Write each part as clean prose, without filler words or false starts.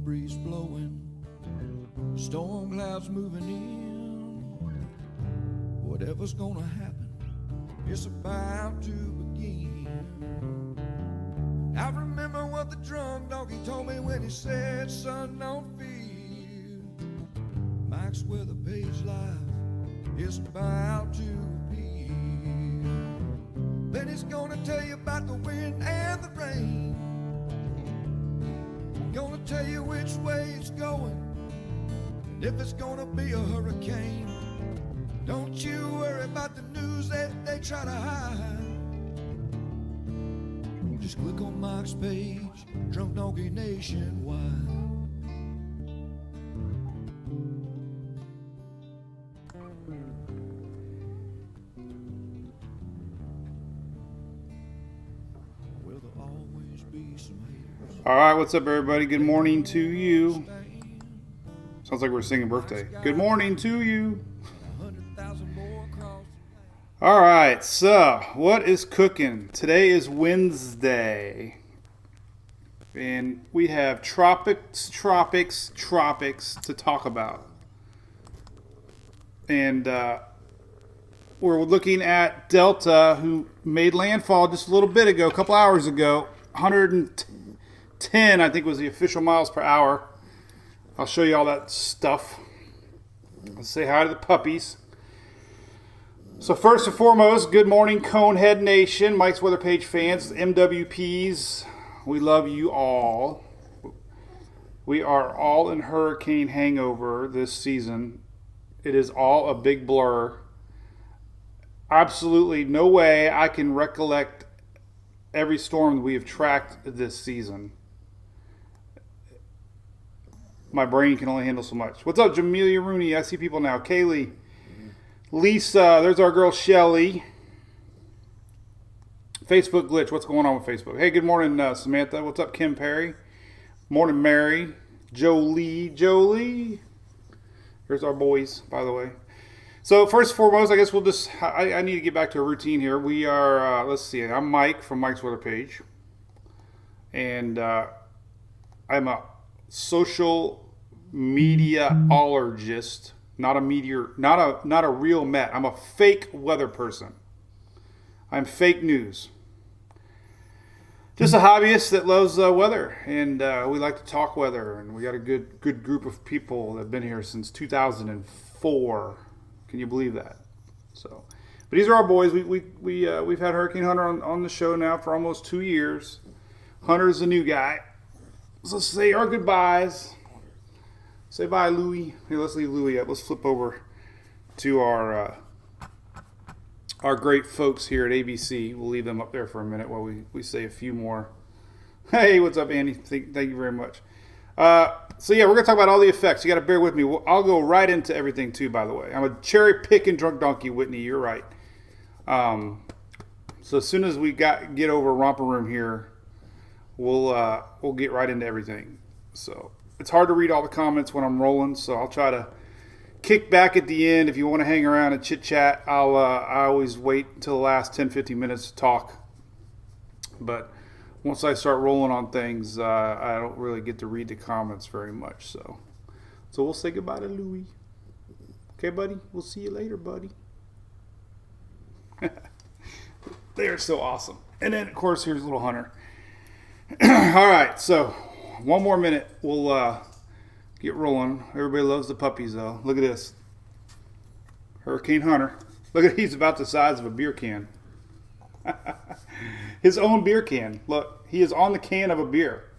breeze blowing, storm clouds moving in. Whatever's gonna happen, it's about to begin. I remember what the drunk donkey told me when he said, son, don't fear. Mike's where the page life is about to appear. Then he's gonna tell you about the wind and the rain. Gonna tell you which way it's going, and if it's gonna be a hurricane. Don't you worry about the news that they try to hide. Just click on Mike's page, Drunk Donkey Nationwide. Will there always be some haters? All right, what's up, everybody? Good morning to you. Sounds like we're singing birthday. Good morning to you. All right, so what is cooking? Today is Wednesday, and we have tropics to talk about. And we're looking at Delta, who made landfall just a little bit ago, a couple hours ago. 110, I think, was the official miles per hour. I'll show you all that stuff. Let's say hi to the puppies. So first and foremost, good morning, Conehead Nation, Mike's Weather Page fans, MWPs. We love you all. We are all in hurricane hangover this season. It is all a big blur. Absolutely no way I can recollect every storm that we have tracked this season. My brain can only handle so much. What's up, Jamelia Rooney? I see people now. Kaylee. Lisa, there's our girl Shelly. Facebook glitch, what's going on with Facebook? Hey, good morning, Samantha. What's up, Kim Perry? Morning, Mary. Jolie. Here's our boys, by the way. So first and foremost, I guess we'll just, I need to get back to a routine here. We are, let's see, I'm Mike from Mike's Weather Page. And I'm a social media-ologist. Not a real Met. I'm a fake weather person. I'm fake news. Just a hobbyist that loves weather, and we like to talk weather. And we got a good group of people that have been here since 2004. Can you believe that? So, but these are our boys. We've had Hurricane Hunter on the show now for almost 2 years. Hunter's the new guy. So let's say our goodbyes. Say bye, Louie. Here, let's leave Louie up. Let's flip over to our great folks here at ABC. We'll leave them up there for a minute while we say a few more. Hey, what's up, Andy? Thank you very much. So, yeah, we're going to talk about all the effects. You got to bear with me. I'll go right into everything, too, by the way. I'm a cherry-picking drunk donkey, Whitney. You're right. So as soon as we get over Romper Room here, we'll get right into everything. So it's hard to read all the comments when I'm rolling, so I'll try to kick back at the end. If you want to hang around and chit-chat, I always wait until the last 10-15 minutes to talk. But once I start rolling on things, I don't really get to read the comments very much. So we'll say goodbye to Louie. Okay, buddy? We'll see you later, buddy. They are so awesome. And then, of course, here's little Hunter. All right, so one more minute. We'll get rolling. Everybody loves the puppies, though. Look at this. Hurricane Hunter. Look at, he's about the size of a beer can. His own beer can. Look, he is on the can of a beer.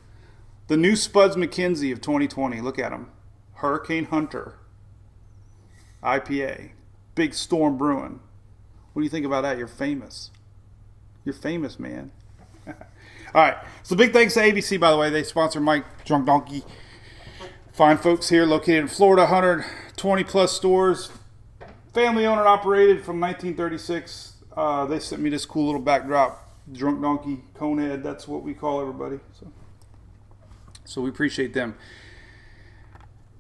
The new Spuds McKenzie of 2020. Look at him. Hurricane Hunter. IPA. Big storm brewing. What do you think about that? You're famous. You're famous, man. All right. So big thanks to ABC, by the way. They sponsor Mike Drunk Donkey. Fine folks here located in Florida. 120 plus stores. Family owned and operated from 1936. They sent me this cool little backdrop. Drunk Donkey, Conehead. That's what we call everybody. So we appreciate them.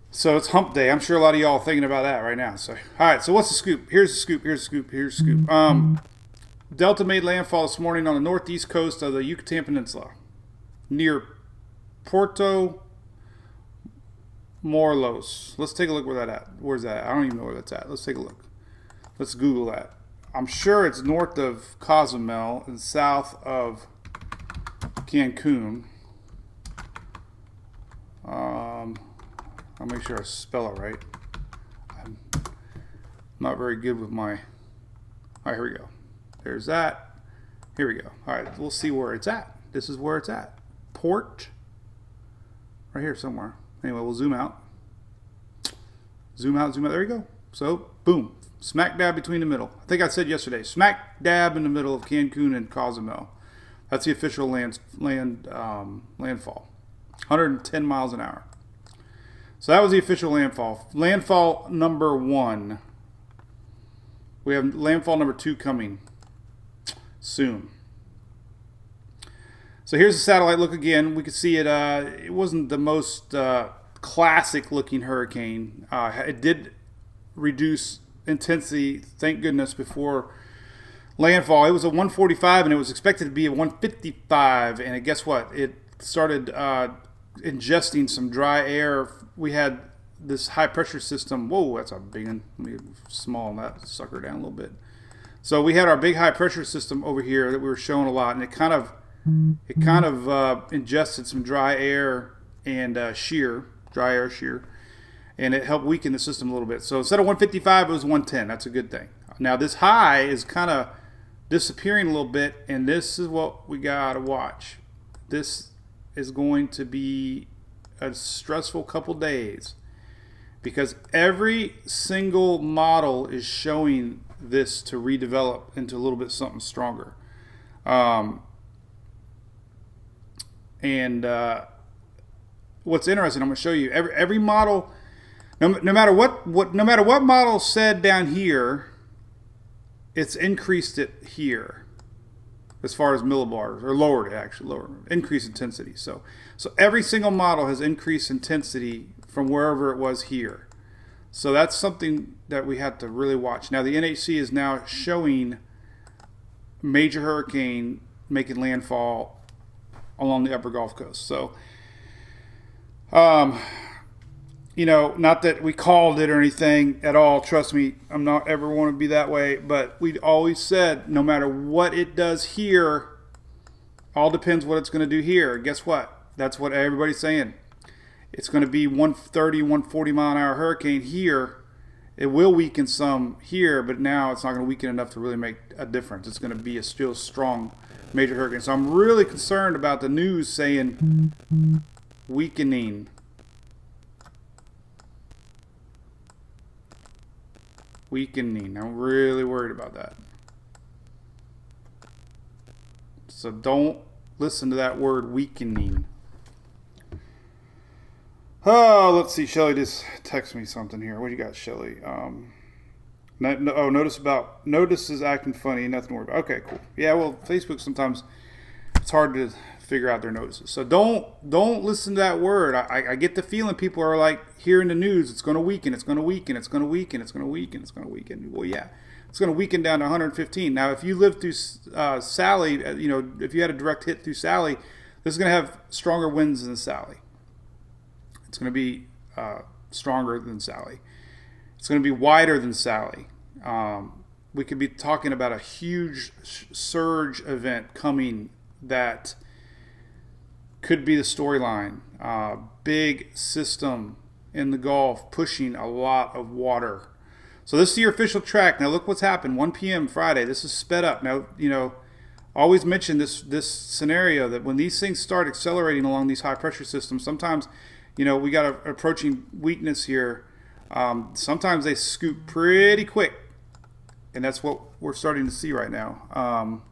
So it's hump day. I'm sure a lot of y'all are thinking about that right now. So, all right. So what's the scoop? Here's the scoop. Here's the scoop. Here's the scoop. Delta made landfall this morning on the northeast coast of the Yucatan Peninsula, near Puerto Morelos. Let's take a look where that at. Where's that at? I don't even know where that's at. Let's take a look. Let's Google that. I'm sure it's north of Cozumel and south of Cancun. I'll make sure I spell it right. I'm not very good with my... All right, here we go. There's that. Here we go. All right, we'll see where it's at. This is where it's at. Port. Right here somewhere. Anyway, we'll zoom out. Zoom out, zoom out. There you go. So, boom. Smack dab between the middle. I think I said yesterday. Smack dab in the middle of Cancun and Cozumel. That's the official landfall. 110 miles an hour. So that was the official landfall. Landfall number 1. We have landfall number 2 coming soon. So here's the satellite look again. We could see it. It wasn't the most classic looking hurricane. It did reduce intensity, thank goodness, before landfall. It was a 145 and it was expected to be a 155. And guess what? It started ingesting some dry air. We had this high pressure system. Whoa, that's a big one. Let me small that sucker down a little bit. So we had our big high pressure system over here that we were showing a lot, and it kind of ingested some dry air and dry air shear, and it helped weaken the system a little bit. So instead of 155, it was 110. That's a good thing. Now this high is kind of disappearing a little bit, and this is what we got to watch. This is going to be a stressful couple days because every single model is showing this to redevelop into a little bit something stronger. What's interesting, I'm going to show you every model. No matter what model said down here, it's increased it here as far as millibars, or lowered it actually, increased intensity. So every single model has increased intensity from wherever it was here. So that's something that we have to really watch. Now the NHC is now showing major hurricane making landfall along the upper Gulf Coast. So, not that we called it or anything at all. Trust me, I'm not ever want to be that way. But we always said, no matter what it does here, all depends what it's going to do here. Guess what? That's what everybody's saying. It's going to be 130, 140 mile an hour hurricane here. It will weaken some here, but now it's not going to weaken enough to really make a difference. It's going to be a still strong major hurricane. So I'm really concerned about the news saying weakening. I'm really worried about that. So don't listen to that word weakening. Oh, let's see. Shelly just text me something here. What do you got, Shelly? Notice is acting funny. Nothing to worry about. Okay, cool. Yeah, well, Facebook sometimes it's hard to figure out their notices. So don't listen to that word. I get the feeling people are like hearing the news. It's going to weaken. It's going to weaken. It's going to weaken. It's going to weaken. It's going to weaken. Well, yeah, it's going to weaken down to 115. Now, if you lived through Sally, if you had a direct hit through Sally, this is going to have stronger winds than Sally. It's going to be stronger than Sally. It's going to be wider than Sally. We could be talking about a huge surge event coming that could be the storyline. Big system in the Gulf pushing a lot of water. So this is your official track. Now look what's happened. 1 p.m. Friday. This is sped up. Now, always mention this scenario that when these things start accelerating along these high pressure systems, sometimes we got an approaching weakness here. Sometimes they scoop pretty quick, and that's what we're starting to see right now.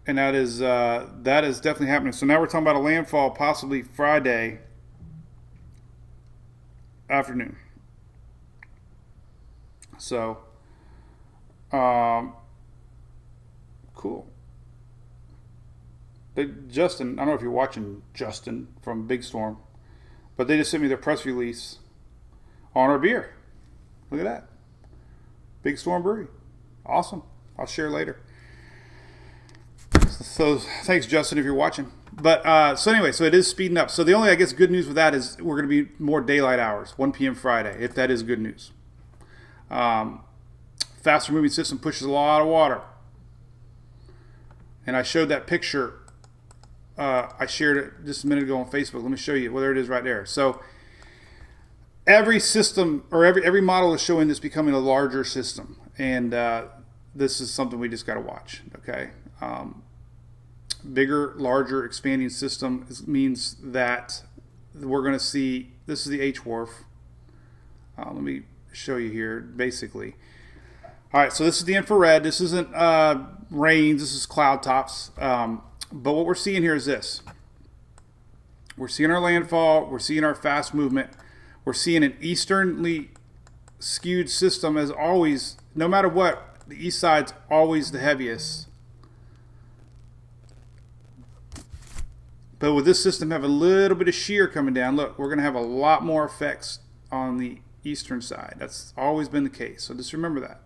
And that is definitely happening. So now we're talking about a landfall possibly Friday afternoon. So, cool. Justin, I don't know if you're watching Justin from Big Storm, but they just sent me their press release on our beer. Look at that. Big Storm Brewery. Awesome. I'll share later. So thanks, Justin, if you're watching. But so anyway, so it is speeding up. So the only, I guess, good news with that is we're going to be more daylight hours, 1 p.m. Friday, if that is good news. Faster moving system pushes a lot of water. And I showed that picture. I shared it just a minute ago on Facebook. Let me show you. Well, there it is right there. So every system, or every model is showing this becoming a larger system. And this is something we just got to watch. Okay. Bigger, larger, expanding system means that we're going to see, this is the H-Wharf. Let me show you here, basically. All right, so this is the infrared. This isn't rains. This is cloud tops. But what we're seeing here is this. We're seeing our landfall. We're seeing our fast movement. We're seeing an easternly skewed system as always. No matter what, the east side's always the heaviest. But with this system, have a little bit of shear coming down. Look, we're going to have a lot more effects on the eastern side. That's always been the case. So just remember that.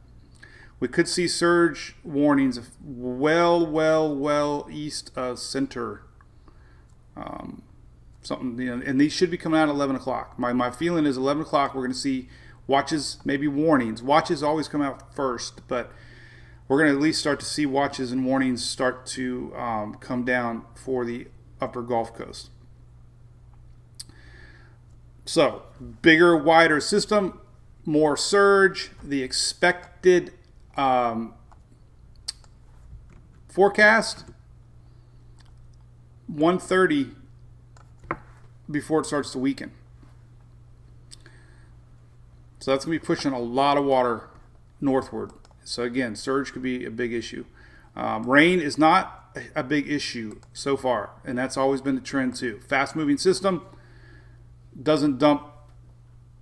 We could see surge warnings well east of center. Something, you know, and these should be coming out at 11 o'clock. My feeling is 11 o'clock we're going to see watches, maybe warnings. Watches always come out first, but we're going to at least start to see watches and warnings start to come down for the upper Gulf Coast. So, bigger, wider system, more surge. The expected forecast, 130 before it starts to weaken. So that's going to be pushing a lot of water northward. So again, surge could be a big issue. Rain is not a big issue so far, and that's always been the trend too. Fast moving system doesn't dump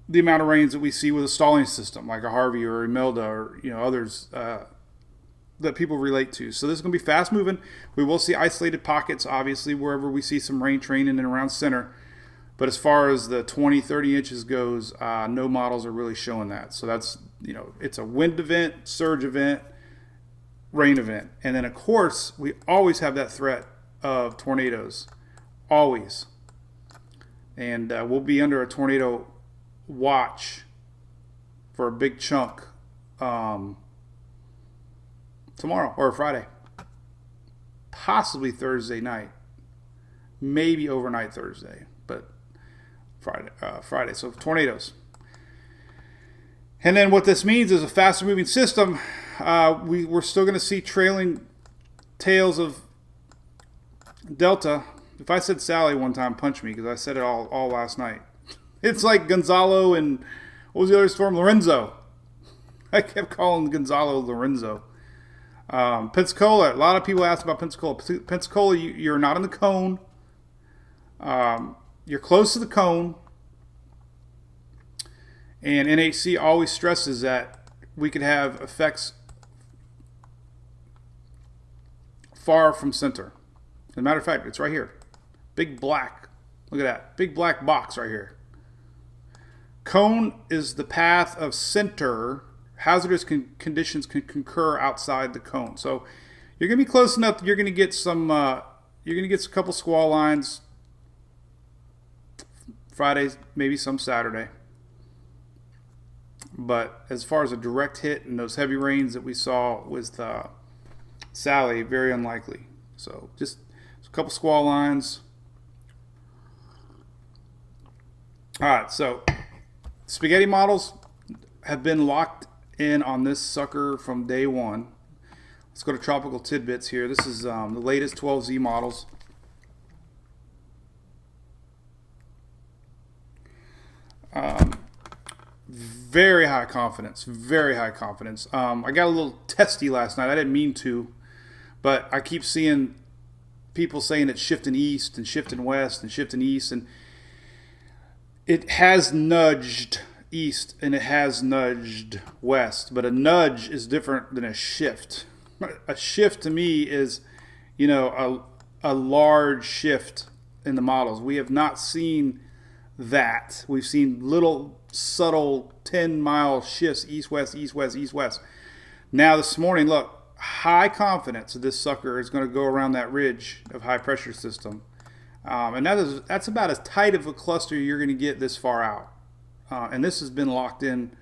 the amount of rains that we see with a stalling system like a Harvey or Imelda or others that people relate to. So this is going to be fast moving. We will see isolated pockets, obviously, wherever we see some rain training and around center. But as far as the 20, 30 inches goes, no models are really showing that. So that's, it's a wind event, surge event, rain event. And then, of course, we always have that threat of tornadoes. Always. And we'll be under a tornado watch for a big chunk tomorrow or Friday. Possibly Thursday night. Maybe overnight Thursday. But Friday. So tornadoes. And then what this means is a faster moving system. We're still going to see trailing tails of Delta. If I said Sally one time, punch me because I said it all last night. It's like Gonzalo and what was the other storm? Lorenzo. I kept calling Gonzalo Lorenzo. Pensacola. A lot of people ask about Pensacola. Pensacola, you're not in the cone. You're close to the cone. And NHC always stresses that we could have effects far from center. As a matter of fact, it's right here. Big black. Look at that. Big black box right here. Cone is the path of center. Hazardous conditions can concur outside the cone. So you're going to be close enough that you're going to get some, you're going to get a couple squall lines Friday, maybe some Saturday. But as far as a direct hit and those heavy rains that we saw with Sally, very unlikely. So just a couple squall lines. All right, so spaghetti models have been locked in on this sucker from day one. Let's go to Tropical Tidbits here. This is the latest 12Z models. Very high confidence. Very high confidence. I got a little testy last night. I didn't mean to, but I keep seeing people saying it's shifting east and shifting west and shifting east, and it has nudged east and it has nudged west, but a nudge is different than a shift. A shift to me is, a large shift in the models. We have not seen that. We've seen little subtle 10-mile shifts east-west, east-west, east-west. Now this morning, look, high confidence that this sucker is going to go around that ridge of high pressure system. And that's about as tight of a cluster you're going to get this far out. And this has been locked in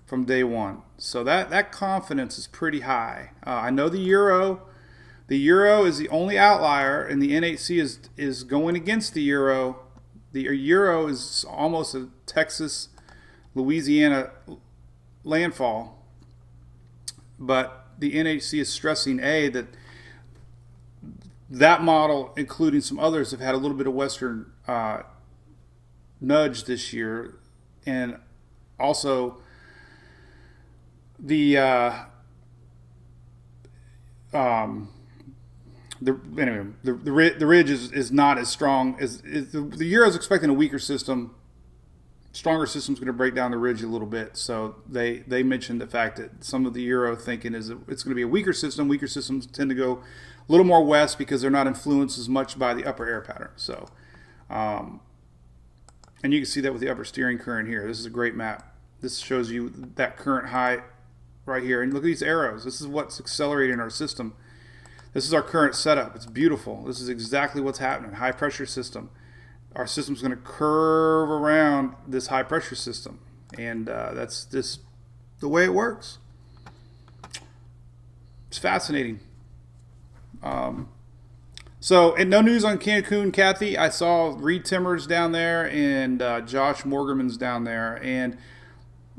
from day one. So that confidence is pretty high. I know the Euro is the only outlier, and the NHC is going against the Euro. The Euro is almost a Texas, Louisiana landfall. But the NHC is stressing, that model, including some others, have had a little bit of western nudge this year. And also the ridge is not as strong as the Euro's expecting a weaker system. Stronger system's going to break down the ridge a little bit. So they mentioned the fact that some of the Euro thinking is that it's going to be a weaker system. Weaker systems tend to go a little more west because they're not influenced as much by the upper air pattern. So, and you can see that with the upper steering current here. This is a great map. This shows you that current high right here. And look at these arrows. This is what's accelerating our system. This is our current setup. It's beautiful. This is exactly what's happening. High pressure system. Our system's going to curve around this high pressure system. And that's just the way it works. It's fascinating. So, and no news on Cancun, Kathy. I saw Reed Timmers down there and Josh Morgerman's down there. And,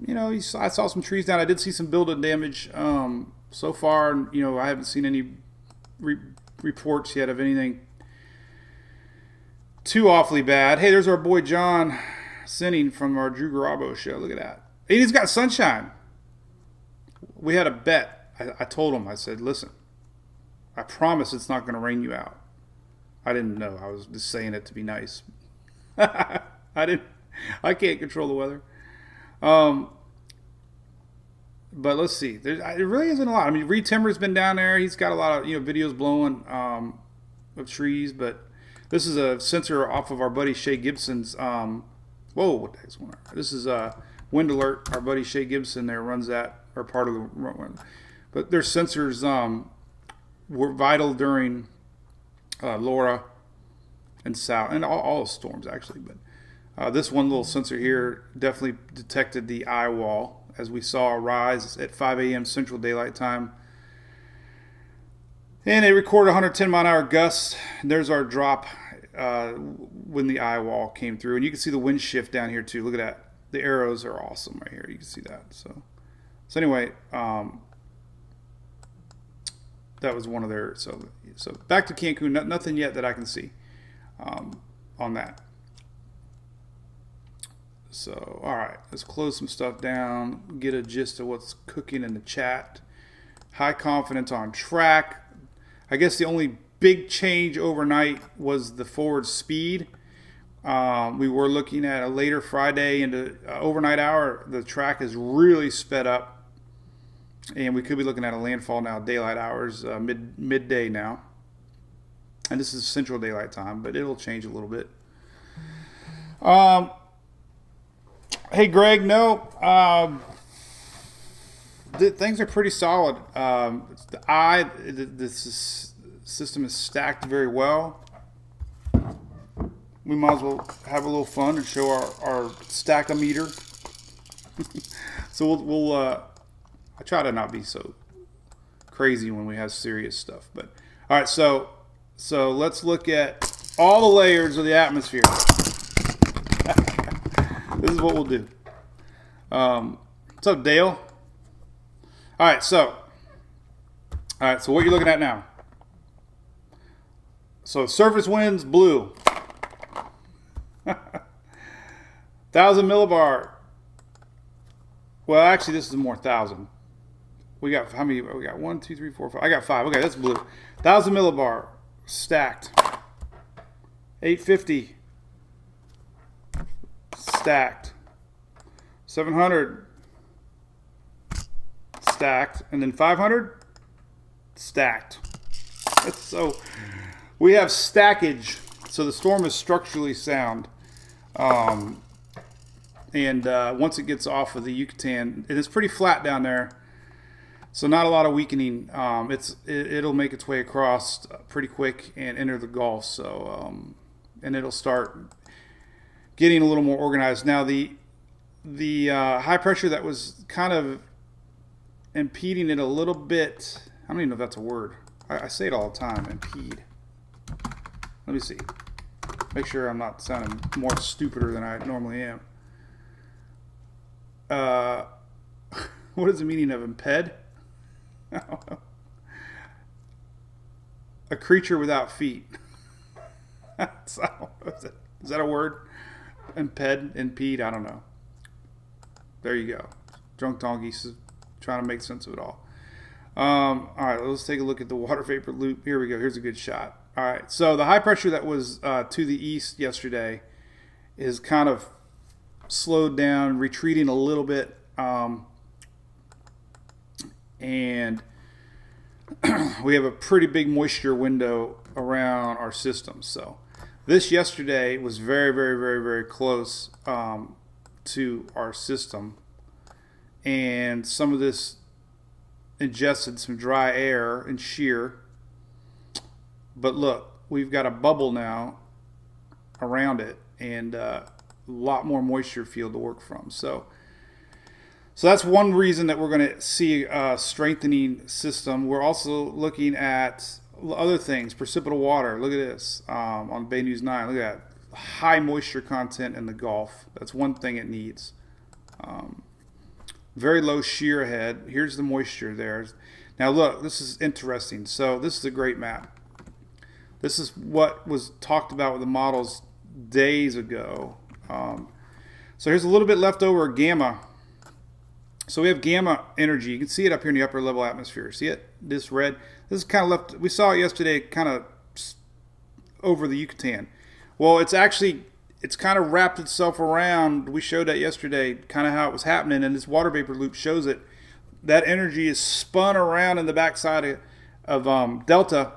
you know, I saw some trees down. I did see some building damage. So far, you know, I haven't seen any reports yet of anything too awfully bad. Hey, there's our boy John Sinning from our Drew Garabo show. Look at that. And he's got sunshine. We had a bet. I told him, I said, listen, I promise it's not going to rain you out. I didn't know. I was just saying it to be nice. I can't control the weather. But let's see. It really isn't a lot. I mean, Reed Timmer's been down there. He's got a lot of videos blowing of trees. But this is a sensor off of our buddy Shay Gibson's. Whoa, what the heck's going on? This is Wind Alert. Our buddy Shay Gibson there runs that, or part of the. But their sensors were vital during Laura and Sal, and all the storms actually. But this one little sensor here definitely detected the eye wall as we saw a rise at 5 a.m. Central Daylight Time. And it recorded 110 mile an hour gusts. There's our drop when the eye wall came through. And you can see the wind shift down here too. Look at that. The arrows are awesome right here. You can see that. So anyway, that was one of their, so back to Cancun, nothing yet that I can see on that. So, all right, let's close some stuff down, get a gist of what's cooking in the chat. High confidence on track. I guess the only big change overnight was the forward speed. We were looking at a later Friday into overnight hour. The track is really sped up, and we could be looking at a landfall now, daylight hours, midday now. And this is Central Daylight Time, but it'll change a little bit. Hey, Greg, no. Things are pretty solid. The system is stacked very well. We might as well have a little fun and show our stack-o-meter. So we'll I try to not be so crazy when we have serious stuff. But all right, so let's look at all the layers of the atmosphere. This is what we'll do. What's up, Dale? All right, so what you're looking at now. So surface winds, blue. 1,000 millibar. Well, actually, this is more 1,000. We got how many? We got 1, 2, 3, 4, 5. I got 5. Okay, that's blue. 1,000 millibar stacked. 850 stacked. 700 stacked, and then 500 stacked. So we have stackage. So the storm is structurally sound. And once it gets off of the Yucatan, it is pretty flat down there. So not a lot of weakening. It'll make its way across pretty quick and enter the Gulf. So and it'll start getting a little more organized. Now the high pressure that was kind of impeding it a little bit. I don't even know if that's a word. I say it all the time. Impede. Let me see. Make sure I'm not sounding more stupider than I normally am. What is the meaning of impede? A creature without feet. Is that a word? Impede? I don't know. There you go. Drunk donkeys trying to make sense of it all. All right, let's take a look at the water vapor loop. Here we go. Here's a good shot. All right, so the high pressure that was to the east yesterday is kind of slowed down, retreating a little bit. And we have a pretty big moisture window around our system. So this yesterday was very, very, very, very close to our system. And some of this ingested some dry air and shear. But look, we've got a bubble now around it and a lot more moisture field to work from. So that's one reason that we're going to see a strengthening system. We're also looking at other things, precipitable water. Look at this on Bay News 9. Look at that. High moisture content in the Gulf. That's one thing it needs. Very low shear ahead. Here's the moisture there. Now look, this is interesting. So this is a great map. This is what was talked about with the models days ago. So here's a little bit left over gamma. So we have gamma energy. You can see it up here in the upper level atmosphere. See it? This red. This is kind of left. We saw it yesterday kind of over the Yucatan. Well, it's kind of wrapped itself around. We showed that yesterday, kind of how it was happening, and this water vapor loop shows it. That energy is spun around in the backside of Delta,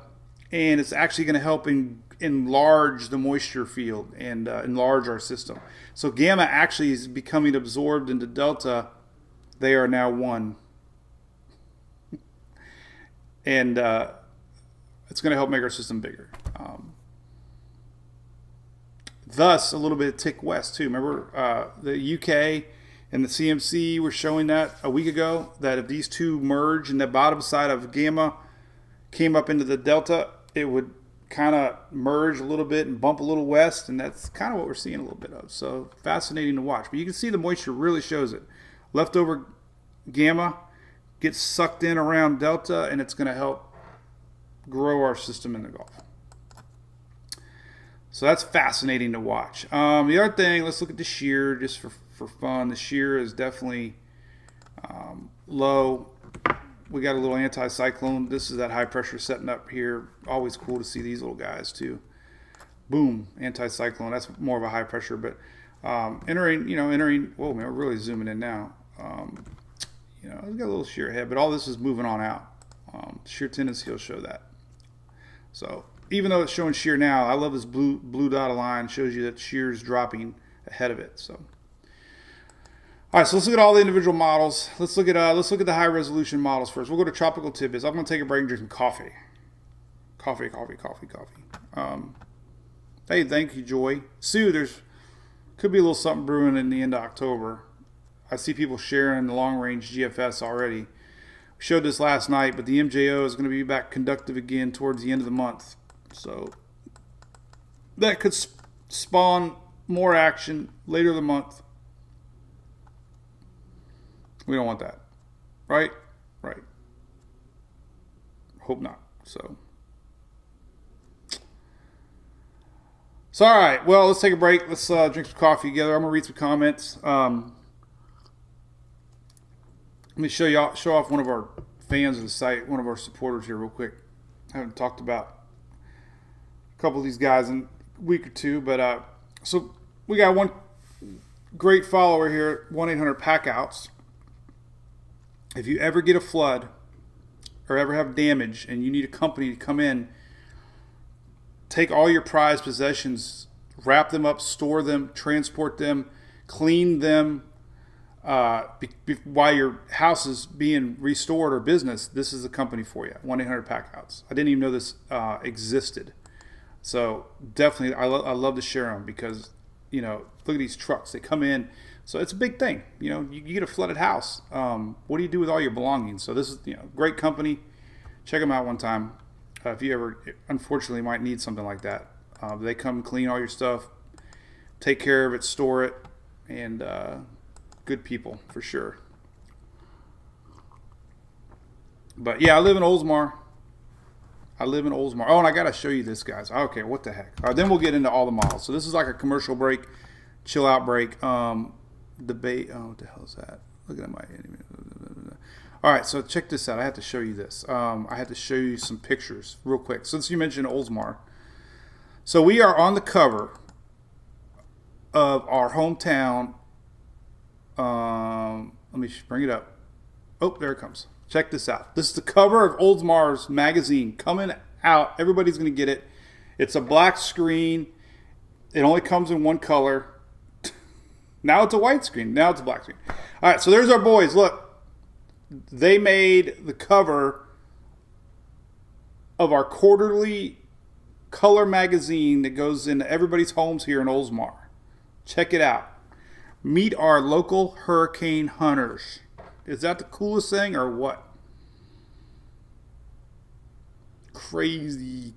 and it's actually going to help enlarge the moisture field and enlarge our system. So gamma actually is becoming absorbed into Delta. They are now one. And it's going to help make our system bigger. Thus, a little bit of tick west, too. Remember, the UK and the CMC were showing that a week ago, that if these two merge and the bottom side of gamma came up into the delta, it would kind of merge a little bit and bump a little west, and that's kind of what we're seeing a little bit of. So fascinating to watch. But you can see the moisture really shows it. Leftover gamma gets sucked in around delta, and it's going to help grow our system in the Gulf. So that's fascinating to watch. The other thing, let's look at the shear just for fun. The shear is definitely low. We got a little anticyclone. This is that high pressure setting up here. Always cool to see these little guys too. Boom, anticyclone. That's more of a high pressure, but entering. Whoa, man, we're really zooming in now. We've got a little shear ahead, but all this is moving on out. Shear tendency will show that. So even though it's showing shear now, I love this blue dotted line. Shows you that shear is dropping ahead of it. So. All right, so let's look at all the individual models. Let's look at the high resolution models first. We'll go to tropical tidbits. I'm going to take a break and drink some coffee. Coffee. Hey, thank you, Joy. Sue, there's could be a little something brewing in the end of October. I see people sharing the long range GFS already. We showed this last night, but the MJO is going to be back conductive again towards the end of the month. So that could spawn more action later in the month. We don't want that. Right? Right. Hope not. So all right. Well, let's take a break. Let's drink some coffee together. I'm going to read some comments. Let me show off one of our fans of the site, one of our supporters here real quick. I haven't talked about a couple of these guys in a week or two, but so we got one great follower here, 1-800-PACK-OUTS. If you ever get a flood or ever have damage and you need a company to come in, take all your prized possessions, wrap them up, store them, transport them, clean them, while your house is being restored or business, this is the company for you. 1-800-PACK-OUTS. I didn't even know this existed. So definitely, I love to share them because, look at these trucks. They come in. So it's a big thing. You get a flooded house. What do you do with all your belongings? So this is, great company. Check them out one time. If you ever, unfortunately, might need something like that. They come clean all your stuff, take care of it, store it, and good people for sure. But yeah, I live in Oldsmar. Oh, and I got to show you this, guys. Okay, what the heck? All right, then we'll get into all the models. So this is like a commercial break, chill out break. Debate. Oh, what the hell is that? Look at my. All right, so check this out. I have to show you this. I have to show you some pictures real quick. Since you mentioned Oldsmar, so we are on the cover of our hometown. Let me bring it up. Oh, there it comes. Check this out. This is the cover of Oldsmar's magazine coming out. Everybody's going to get it. It's a black screen. It only comes in one color. Now it's a white screen. Now it's a black screen. All right, so there's our boys. Look, they made the cover of our quarterly color magazine that goes into everybody's homes here in Oldsmar. Check it out. Meet our local hurricane hunters. Is that the coolest thing or what? Crazy.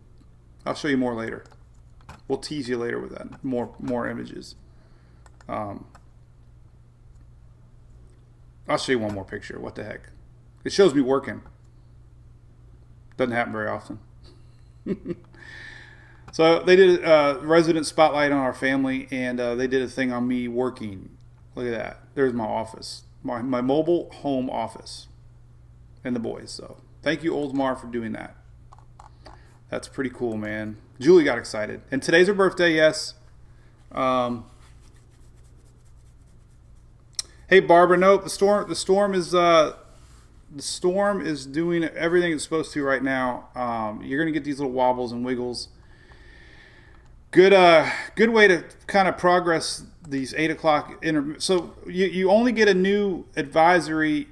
I'll show you more later. We'll tease you later with that. More images. I'll show you one more picture. What the heck? It shows me working. Doesn't happen very often. So they did a resident spotlight on our family, and they did a thing on me working. Look at that. There's my office. My mobile home office. And the boys. So thank you, Oldsmar, for doing that. That's pretty cool, man. Julie got excited. And today's her birthday, yes. Hey, Barbara. Nope. The storm is doing everything it's supposed to right now. You're gonna get these little wobbles and wiggles. Good way to kind of progress these 8 o'clock. So you only get a new advisory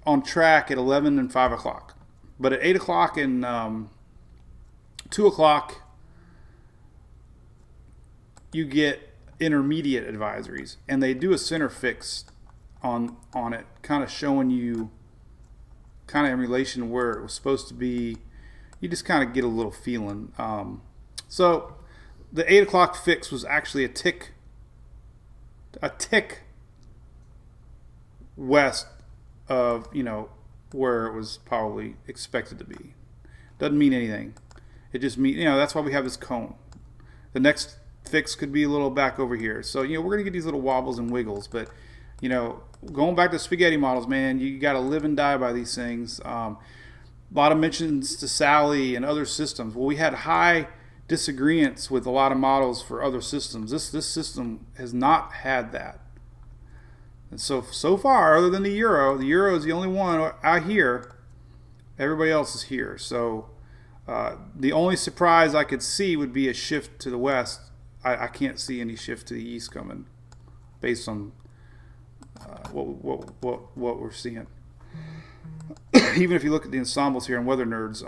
on track at 11 and 5 o'clock, but at 8 o'clock and 2 o'clock you get intermediate advisories, and they do a center fix on it, kind of showing you kind of in relation to where it was supposed to be. You just kind of get a little feeling. So the 8 o'clock fix was actually a tick west of, where it was probably expected to be. Doesn't mean anything. It just means, that's why we have this cone. The next fix could be a little back over here. So, we're going to get these little wobbles and wiggles, but, going back to spaghetti models, man, you got to live and die by these things. A lot of mentions to Sally and other systems. Well, we had high disagreements with a lot of models for other systems. This system has not had that. And so far, other than the Euro is the only one out here. Everybody else is here. So the only surprise I could see would be a shift to the west. I can't see any shift to the east coming, based on what we're seeing. Even if you look at the ensembles here in Weather Nerds,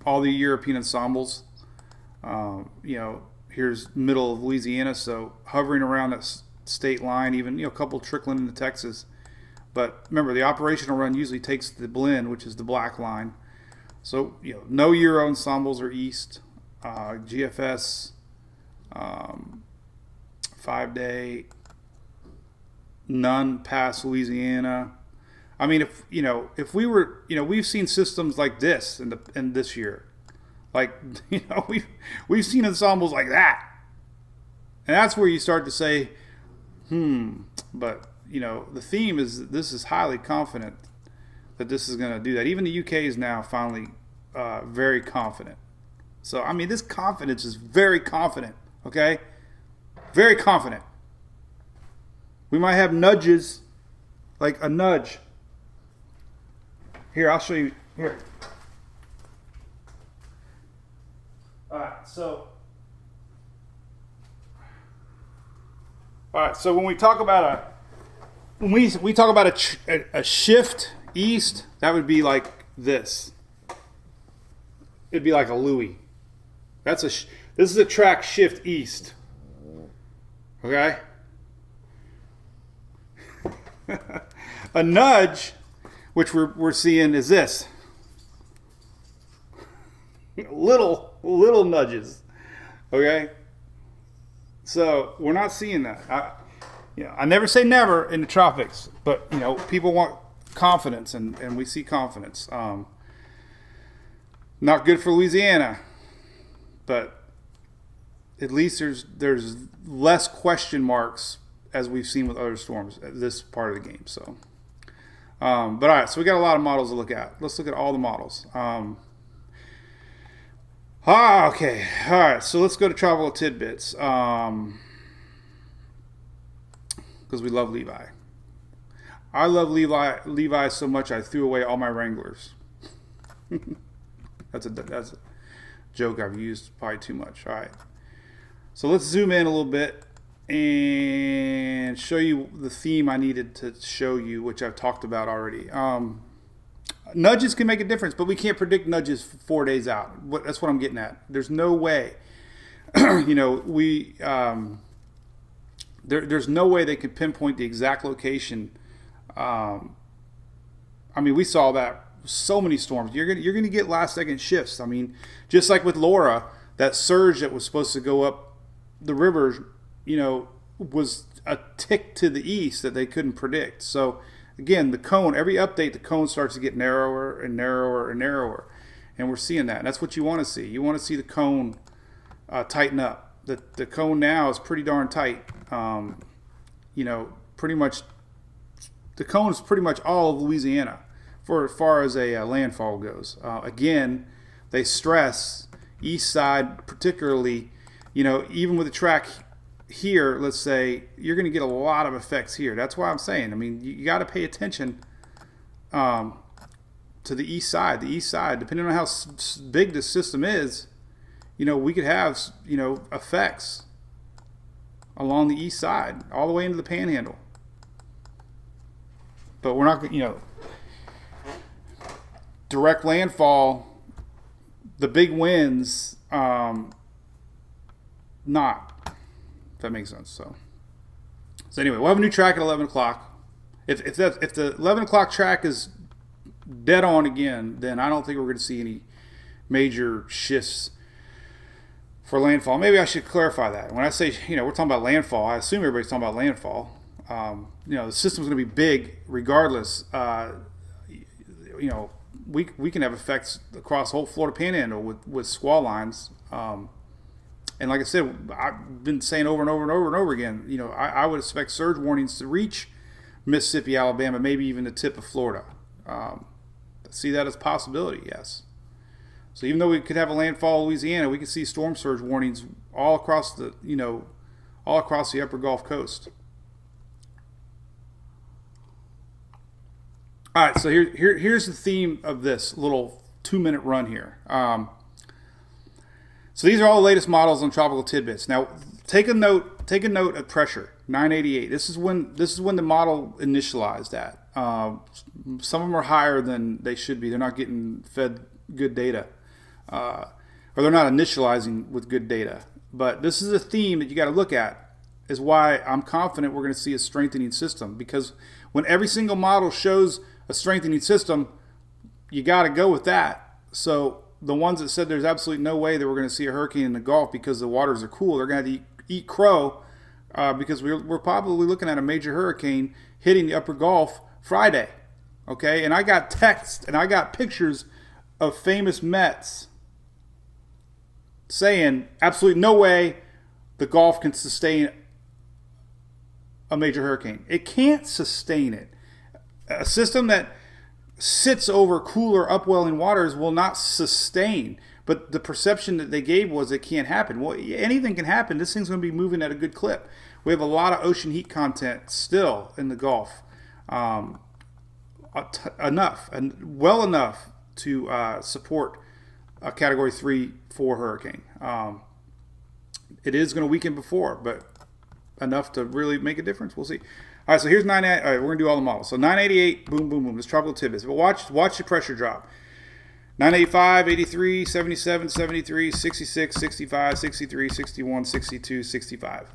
all the European ensembles, here's middle of Louisiana, so hovering around that state line, even a couple trickling into Texas. But remember, the operational run usually takes the blend, which is the black line. So no Euro ensembles are east. GFS, 5-day, none past Louisiana. I mean, if we were, we've seen systems like this in this year, like, we've seen ensembles like that, and that's where you start to say, but the theme is this is highly confident that this is going to do that. Even the UK is now finally very confident. So I mean, this confidence is very confident. Okay, very confident. We might have nudges, like a nudge. Here, I'll show you. Here. All right, All right. So when we talk about we talk about a shift east, that would be like this. It'd be like a Louis. This is a track shift east. Okay. A nudge, which we're seeing, is this. Little nudges. Okay. So we're not seeing that. I never say never in the tropics, but people want confidence, and we see confidence. Not good for Louisiana, but at least there's less question marks as we've seen with other storms at this part of the game. So, but all right, so we got a lot of models to look at. Let's look at all the models. Okay, all right. So let's go to Tropical Tidbits because we love Levi. I love Levi so much I threw away all my Wranglers. That's a joke I've used probably too much. All right. So let's zoom in a little bit and show you the theme I needed to show you, which I've talked about already. Nudges can make a difference, but we can't predict nudges 4 days out. That's what I'm getting at. There's no way. There's no way they could pinpoint the exact location. We saw that so many storms. You're gonna get last second shifts. Just like with Laura, that surge that was supposed to go up the river, was a tick to the east that they couldn't predict. So again, the cone, every update, the cone starts to get narrower and narrower and narrower, and we're seeing that. And that's what you want to see. You want to see the cone tighten up. The cone now is pretty darn tight. Pretty much the cone is pretty much all of Louisiana for as far as a landfall goes. Again, they stress east side particularly. Even with the track here, let's say, you're going to get a lot of effects here. That's why I'm saying, you got to pay attention to the east side. The east side, depending on how big the system is, we could have, effects along the east side, all the way into the panhandle. But we're not, direct landfall, the big winds, not. If that makes sense. So anyway, we'll have a new track at 11 o'clock. If the 11 o'clock track is dead on again, then I don't think we're going to see any major shifts for landfall. Maybe I should clarify that. When I say, we're talking about landfall, I assume everybody's talking about landfall. The system's going to be big regardless. We can have effects across the whole Florida Panhandle with squall lines. And like I said, I've been saying over and over and over and over again, I would expect surge warnings to reach Mississippi, Alabama, maybe even the tip of Florida. See that as a possibility, yes. So even though we could have a landfall in Louisiana, we could see storm surge warnings all across the upper Gulf Coast. All right, so here's the theme of this little 2-minute run here. So these are all the latest models on Tropical Tidbits. Now, take a note of pressure, 988. This is when the model initialized at. Some of them are higher than they should be. They're not getting fed good data, or they're not initializing with good data. But this is a theme that you got to look at. Is why I'm confident we're going to see a strengthening system, because when every single model shows a strengthening system, you got to go with that. So the ones that said there's absolutely no way that we're going to see a hurricane in the Gulf because the waters are cool, they're going to eat crow, because we're probably looking at a major hurricane hitting the upper Gulf Friday. Okay, and I got texts and I got pictures of famous Mets saying absolutely no way the Gulf can sustain a major hurricane. It can't sustain it. A system that sits over cooler upwelling waters will not sustain. But the perception that they gave was it can't happen. Well, anything can happen. This thing's going to be moving at a good clip. We have a lot of ocean heat content still in the Gulf. Enough to support a Category 3, 4 hurricane. It is going to weaken before, but enough to really make a difference. We'll see. All right, so here's 988. All right, we're gonna do all the models. So 988, boom, boom, boom. This tropical tidbits. But watch the pressure drop. 985, 83, 77, 73, 66, 65, 63, 61, 62, 65.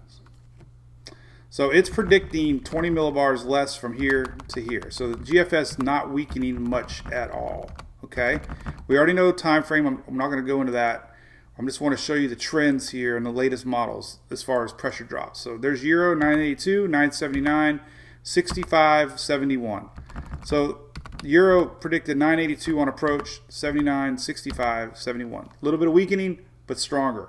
So it's predicting 20 millibars less from here to here. So the GFS not weakening much at all. Okay, we already know the time frame. I'm not going to go into that. I just want to show you the trends here in the latest models as far as pressure drops. So there's Euro 982, 979, 65, 71. So Euro predicted 982 on approach, 79, 65, 71. A little bit of weakening, but stronger.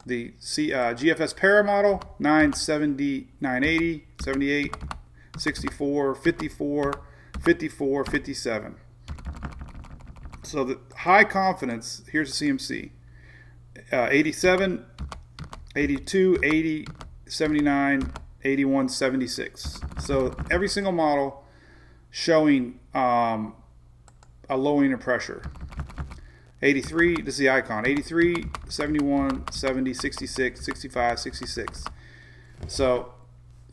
The GFS para model, 970, 980, 78, 64, 54, 54, 57. So the high confidence, here's the CMC, 87, 82, 80, 79, 81, 76. So every single model showing a lowering of pressure. 83, this is the icon, 83, 71, 70, 66, 65, 66. So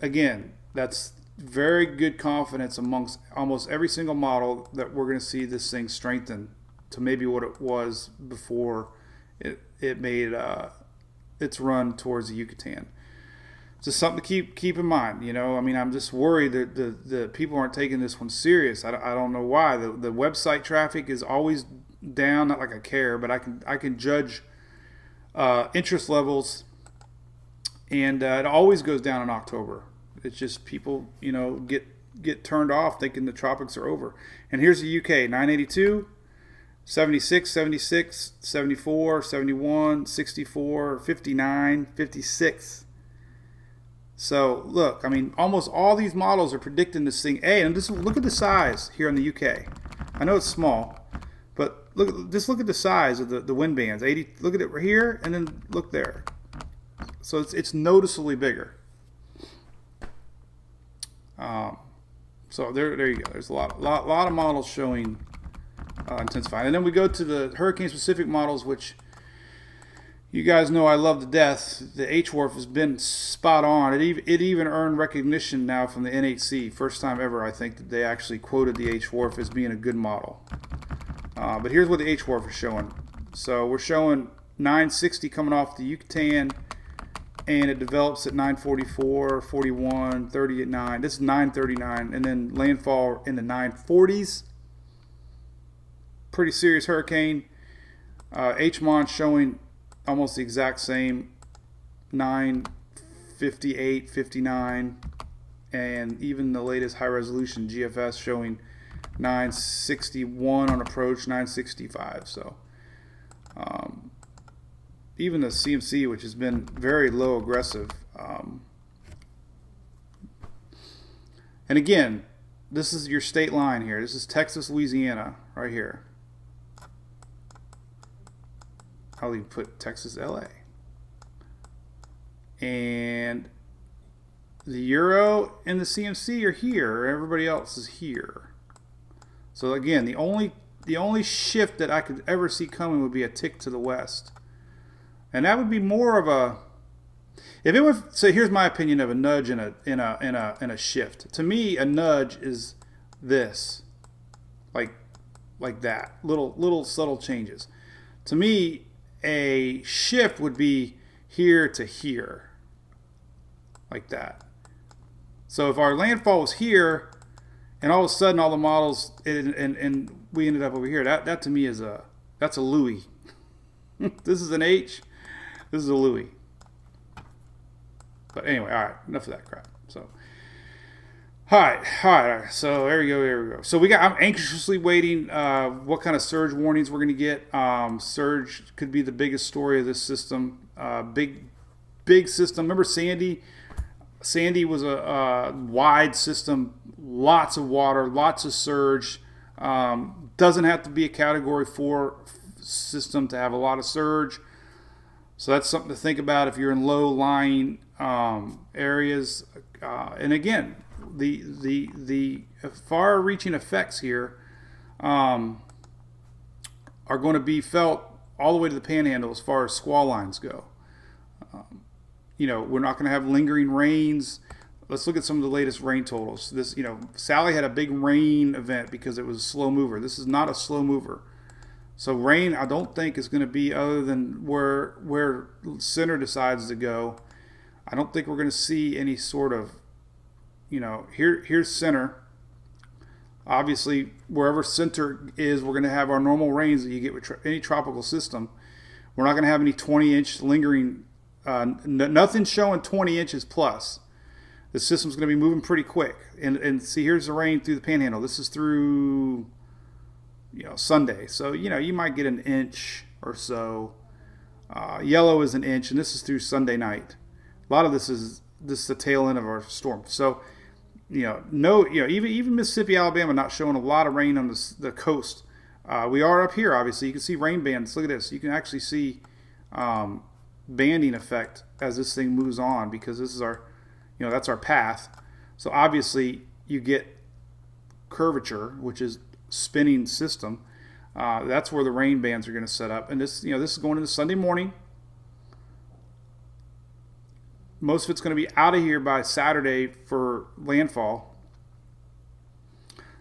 again, that's very good confidence amongst almost every single model that we're going to see this thing strengthen to maybe what it was before it made its run towards the Yucatan. Just something to keep in mind, you know. I mean, I'm just worried that the people aren't taking this one serious. I don't know why. The website traffic is always down. Not like I care, but I can judge interest levels, and it always goes down in October. It's just people, you know, get turned off thinking the tropics are over. And here's the UK, 982, 76, 76, 74, 71, 64, 59, 56. So look, I mean, almost all these models are predicting this thing. And just look at the size here in the UK. I know it's small, but look at the size of the wind bands. 80. Look at it right here, and then look there. So it's noticeably bigger. So there you go. There's a lot of models showing intensifying. And then we go to the hurricane specific models, which you guys know I love to death. The HWRF has been spot on. It even earned recognition now from the NHC. First time ever, I think, that they actually quoted the HWRF as being a good model. But here's what the HWRF is showing. So we're showing 960 coming off the Yucatan, and it develops at 944, 41, 30 at 9. This is 939, and then landfall in the 940s. Pretty serious hurricane. HMON showing almost the exact same, 958, 59, and even the latest high resolution GFS showing 961 on approach, 965. So even the CMC, which has been very low aggressive, and again, this is your state line here. This is Texas, Louisiana, right here. I'll even put Texas, LA. And the Euro and the CMC are here. Everybody else is here. So again, the only shift that I could ever see coming would be a tick to the west. And that would be more of a, if it was, so here's my opinion of a nudge and a shift. To me, a nudge is this, like that, little subtle changes. To me, a shift would be here to here, like that. So if our landfall was here, and all of a sudden all the models and we ended up over here, that to me is that's a Louis. This is an H. This is a Louis. But anyway, all right, enough of that crap. So, all right. So there we go. So I'm anxiously waiting. What kind of surge warnings we're going to get? Surge could be the biggest story of this system. Big system. Remember Sandy? Sandy was a wide system, lots of water, lots of surge. Doesn't have to be a Category 4 system to have a lot of surge. So that's something to think about if you're in low-lying areas. And again, the far-reaching effects here are going to be felt all the way to the Panhandle as far as squall lines go. we're not going to have lingering rains. Let's look at some of the latest rain totals. Sally had a big rain event because it was a slow mover. This is not a slow mover. So rain, I don't think, is going to be other than where center decides to go. I don't think we're going to see any sort of, here's center. Obviously, wherever center is, we're going to have our normal rains that you get with any tropical system. We're not going to have any 20-inch lingering, nothing showing 20 inches plus. The system's going to be moving pretty quick. And see, here's the rain through the Panhandle. This is through, Sunday. So, you might get an inch or so. Yellow is an inch, and this is through Sunday night. A lot of this is the tail end of our storm. So, even Mississippi, Alabama, not showing a lot of rain on the coast. We are up here, obviously. You can see rain bands. Look at this. You can actually see banding effect as this thing moves on, because this is our, that's our path. So obviously you get curvature, which is spinning system. That's where the rain bands are going to set up. And this is going into Sunday morning. Most of it's going to be out of here by Saturday for landfall.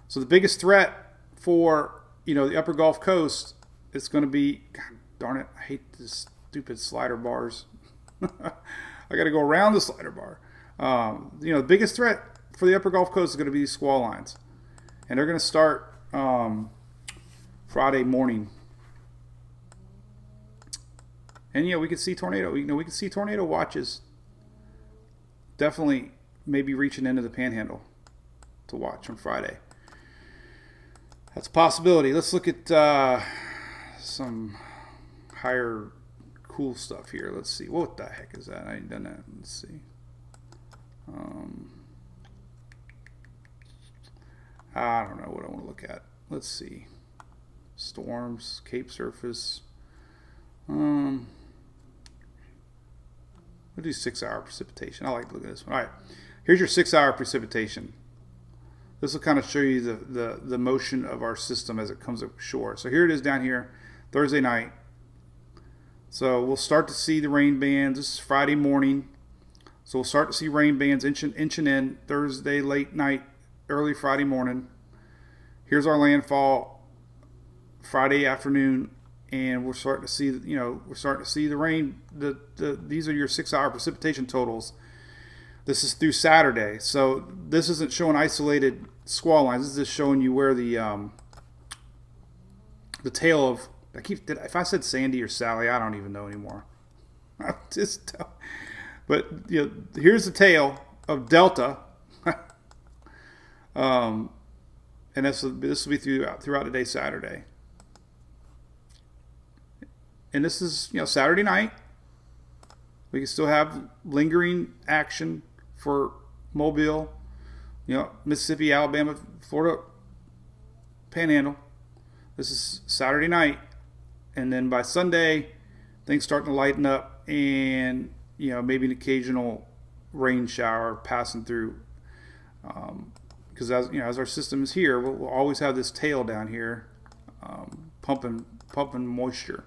So the biggest threat for, the upper Gulf Coast, it's going to be, God darn it, I hate this stupid slider bars. I got to go around the slider bar. The biggest threat for the upper Gulf Coast is going to be these squall lines. And they're going to start Friday morning. And, we can see tornado. We can see tornado watches. Definitely maybe reaching into the Panhandle to watch on Friday. That's a possibility. Let's look at some higher cool stuff here. Let's see. What the heck is that? I ain't done that. Let's see. I don't know what I want to look at. Let's see. Storms, Cape surface. We'll do 6-hour precipitation. I like to look at this one. All right. Here's your 6-hour precipitation. This will kind of show you the motion of our system as it comes ashore. So here it is down here, Thursday night. So we'll start to see the rain bands. This is Friday morning. So we'll start to see rain bands inching in Thursday late night, early Friday morning. Here's our landfall Friday afternoon, and we're starting to see, the rain. These are your 6-hour precipitation totals. This is through Saturday, so this isn't showing isolated squall lines. This is just showing you where the tail of. If I said Sandy or Sally, I don't even know anymore. But here's the tail of Delta, and this will be throughout the day Saturday. And this is Saturday night. We can still have lingering action for Mobile, Mississippi, Alabama, Florida, Panhandle. This is Saturday night, and then by Sunday, things starting to lighten up, and maybe an occasional rain shower passing through. Because as our system is here, we'll always have this tail down here, pumping moisture.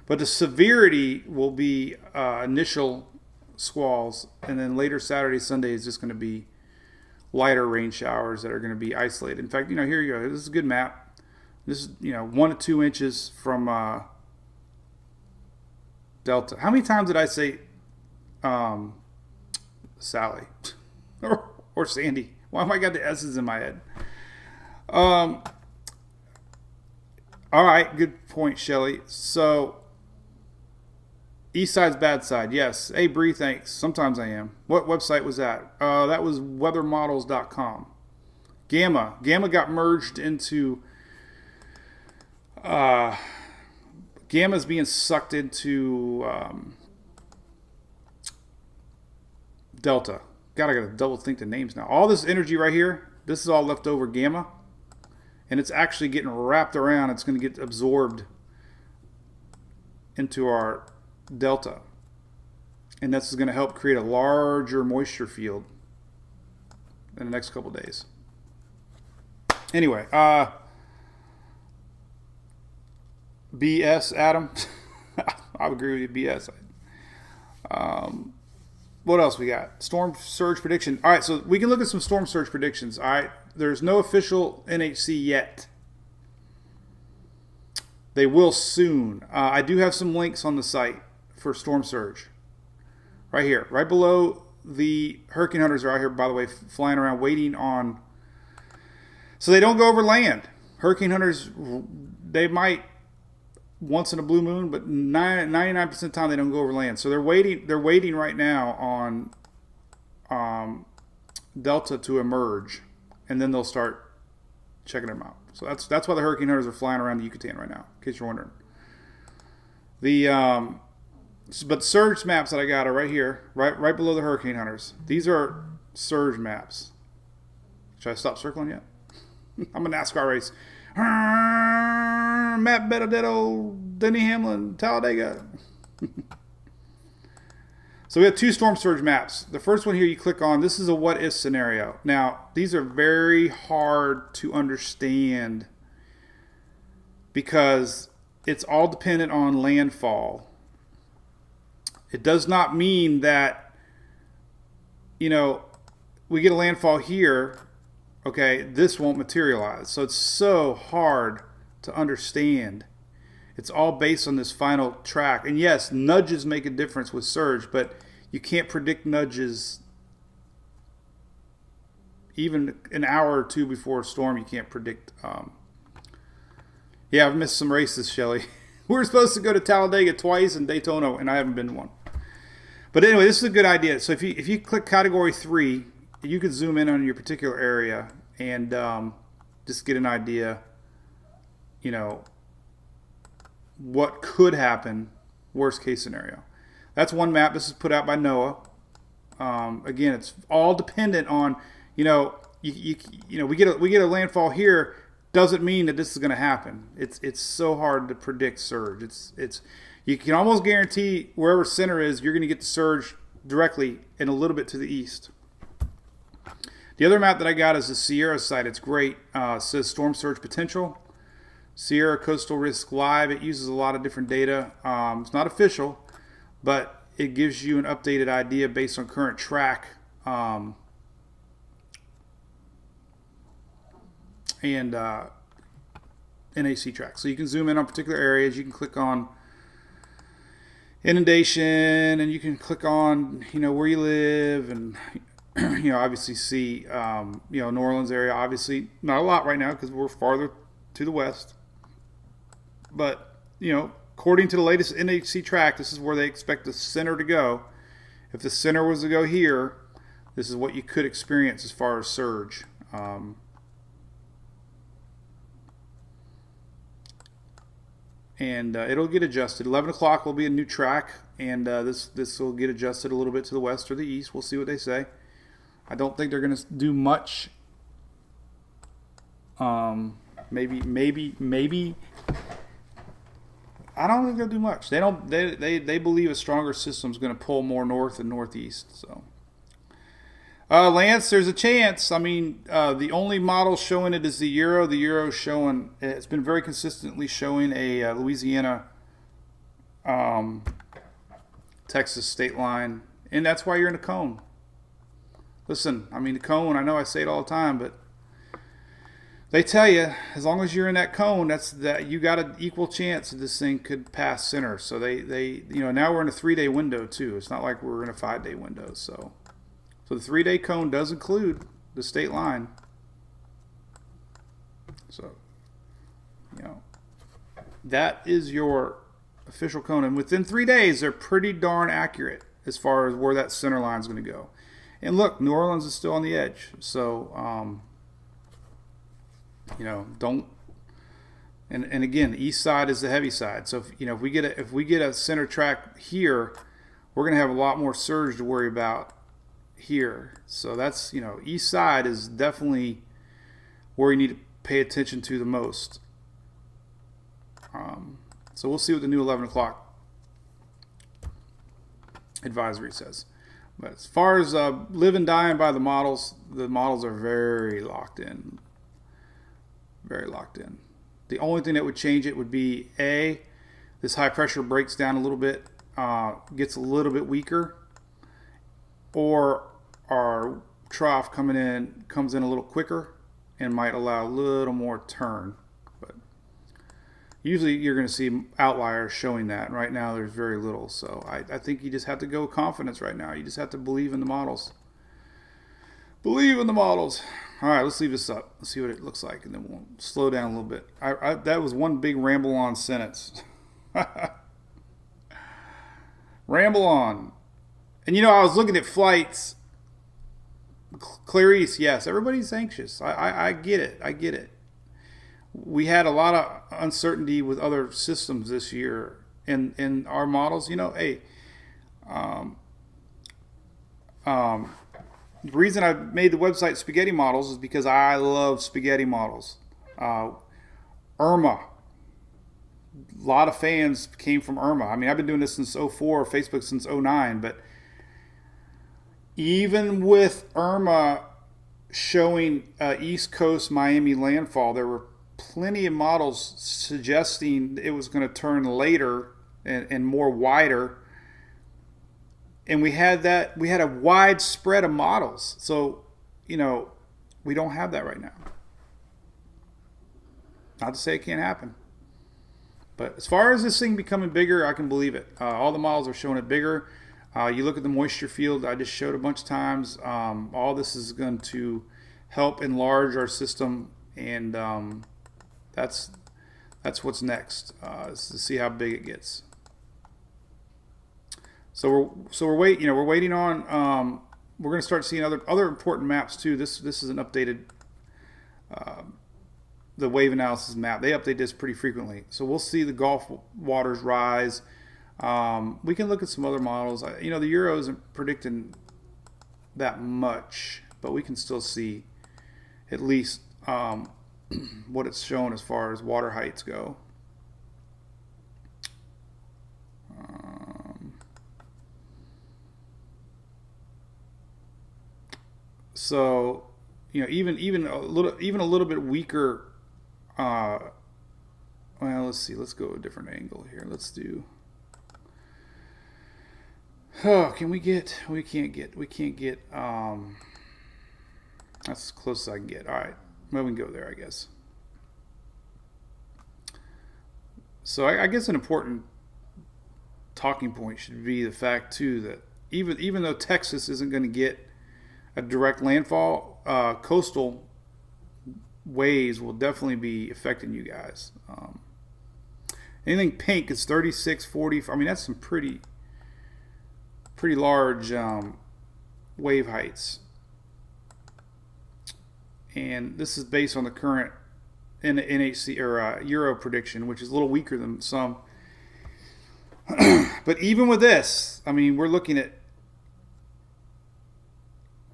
But the severity will be initial squalls, and then later Saturday, Sunday is just going to be lighter rain showers that are going to be isolated. In fact, here you go. This is a good map. This is 1 to 2 inches from Delta. How many times did I say Sally or Sandy? Why am I got the S's in my head? All right, good point, Shelly. So. East side's bad side, yes. Hey, Bree, thanks. Sometimes I am. What website was that? That was weathermodels.com. Gamma got merged into... Gamma's being sucked into Delta. God, I got to double think the names now. All this energy right here, this is all leftover Gamma. And it's actually getting wrapped around. It's going to get absorbed into our Delta, and this is going to help create a larger moisture field in the next couple days. Anyway, BS, Adam. I would agree with you, BS. What else we got? Storm surge prediction. All right, so we can look at some storm surge predictions. All right, there's no official NHC yet. They will soon. I do have some links on the site for storm surge. Right here, right below the hurricane hunters are out here, by the way, flying around waiting on. So they don't go over land. Hurricane hunters, they might once in a blue moon, but 99% of the time they don't go over land. So they're waiting. They're waiting right now on Delta to emerge, and then they'll start checking them out. So that's why the hurricane hunters are flying around the Yucatan right now, in case you're wondering. But surge maps that I got are right here, right below the hurricane hunters. These are surge maps. Should I stop circling yet? I'm a NASCAR race. Matt Benedetto, Denny Hamlin, Talladega. So we have two storm surge maps. The first one here you click on, this is a what if scenario. Now, these are very hard to understand because it's all dependent on landfall. It does not mean that, we get a landfall here, okay, this won't materialize. So it's so hard to understand. It's all based on this final track. And yes, nudges make a difference with surge, but you can't predict nudges even an hour or two before a storm. You can't predict. I've missed some races, Shelly. We were supposed to go to Talladega twice and Daytona, and I haven't been to one. But anyway, this is a good idea. So if you click category 3, you can zoom in on your particular area and just get an idea, what could happen, worst case scenario. That's one map. This is put out by NOAA. Again, it's all dependent on, we get a landfall here. Doesn't mean that this is going to happen. It's so hard to predict surge. It's you can almost guarantee wherever center is, you're going to get the surge directly and a little bit to the east. The other map that I got is the Sierra site. It's great. It says storm surge potential. Sierra Coastal Risk Live. It uses a lot of different data. It's not official, but it gives you an updated idea based on current track and NAC track. So you can zoom in on particular areas. You can click on inundation, and you can click on where you live, and obviously see New Orleans area. Obviously not a lot right now because we're farther to the west. But, according to the latest NHC track, this is where they expect the center to go. If the center was to go here, this is what you could experience as far as surge. And it'll get adjusted. 11 o'clock will be a new track, and this will get adjusted a little bit to the west or the east. We'll see what they say. I don't think they're going to do much. Maybe. I don't think they'll do much. They believe a stronger system is going to pull more north and northeast. So, Lance, there's a chance. I mean, the only model showing it is the Euro. The Euro showing, it's been very consistently showing a Louisiana, Texas state line, and that's why you're in a cone. Listen, I mean, the cone. I know I say it all the time, but they tell you, as long as you're in that cone, that you got an equal chance that this thing could pass center. So they now we're in a 3-day window too. It's not like we're in a 5-day window. So the 3-day cone does include the state line. So, that is your official cone. And within 3 days, they're pretty darn accurate as far as where that center line is going to go. And look, New Orleans is still on the edge. So, don't. And again, the east side is the heavy side. So if we get a center track here, we're going to have a lot more surge to worry about here. So that's east side is definitely where you need to pay attention to the most. So we'll see what the new 11 o'clock advisory says. But as far as live and dying by the models are very locked in. Very locked in. The only thing that would change it would be this high pressure breaks down a little bit, gets a little bit weaker, or our trough comes in a little quicker and might allow a little more turn. But usually you're going to see outliers showing that. Right now there's very little. So I think you just have to go with confidence right now. You just have to believe in the models. Believe in the models. All right, let's leave this up. Let's see what it looks like, and then we'll slow down a little bit. That was one big ramble on sentence. Ramble on. And I was looking at flights. Clarice, yes, everybody's anxious. I get it. I get it. We had a lot of uncertainty with other systems this year in our models. Hey, the reason I made the website Spaghetti Models is because I love spaghetti models. Irma. A lot of fans came from Irma. I mean, I've been doing this since 04, Facebook since 09, but even with Irma showing East Coast Miami landfall, there were plenty of models suggesting it was going to turn later and more wider. And we had a wide spread of models. So, we don't have that right now. Not to say it can't happen. But as far as this thing becoming bigger, I can believe it. All the models are showing it bigger. You look at the moisture field, I just showed a bunch of times. All this is going to help enlarge our system. And that's what's next, is to see how big it gets. So we're waiting on. We're going to start seeing other important maps too. This is an updated the wave analysis map. They update this pretty frequently, so we'll see the Gulf waters rise. We can look at some other models. The Euro isn't predicting that much, but we can still see at least what it's showing as far as water heights go. So, even a little bit weaker. Well, let's see. Let's go a different angle here. Let's do. Oh, can we get? We can't get. That's as close as I can get. All right, well, we can go there, I guess. So I guess an important talking point should be the fact too that even though Texas isn't going to get a direct landfall, coastal waves will definitely be affecting you guys. Anything pink is 36, 40. I mean, that's some pretty large wave heights. And this is based on the current NHC or Euro prediction, which is a little weaker than some. But even with this, I mean, we're looking at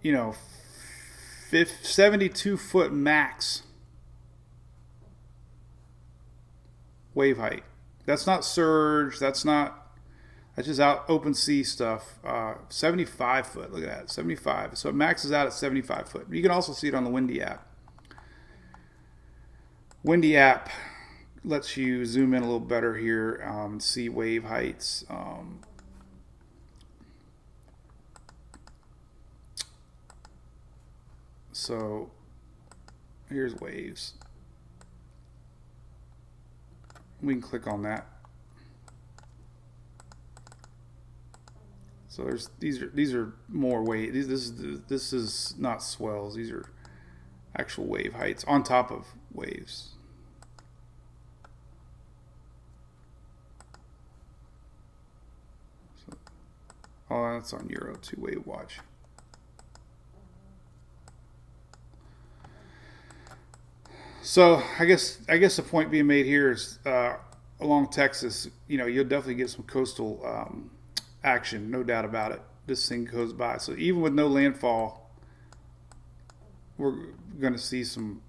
72-foot max wave height. That's not surge. That's just out open sea stuff. 75 foot. Look at that. 75. So it maxes out at 75 foot. You can also see it on the Windy app. Windy app lets you zoom in a little better here and see wave heights. So here's waves. We can click on that. So these are more wave. This is not swells. These are actual wave heights on top of waves. So, oh, that's on Euro 2 Wave Watch. So I guess the point being made here is along Texas, you'll definitely get some coastal action, no doubt about it. This thing goes by. So even with no landfall, we're going to see some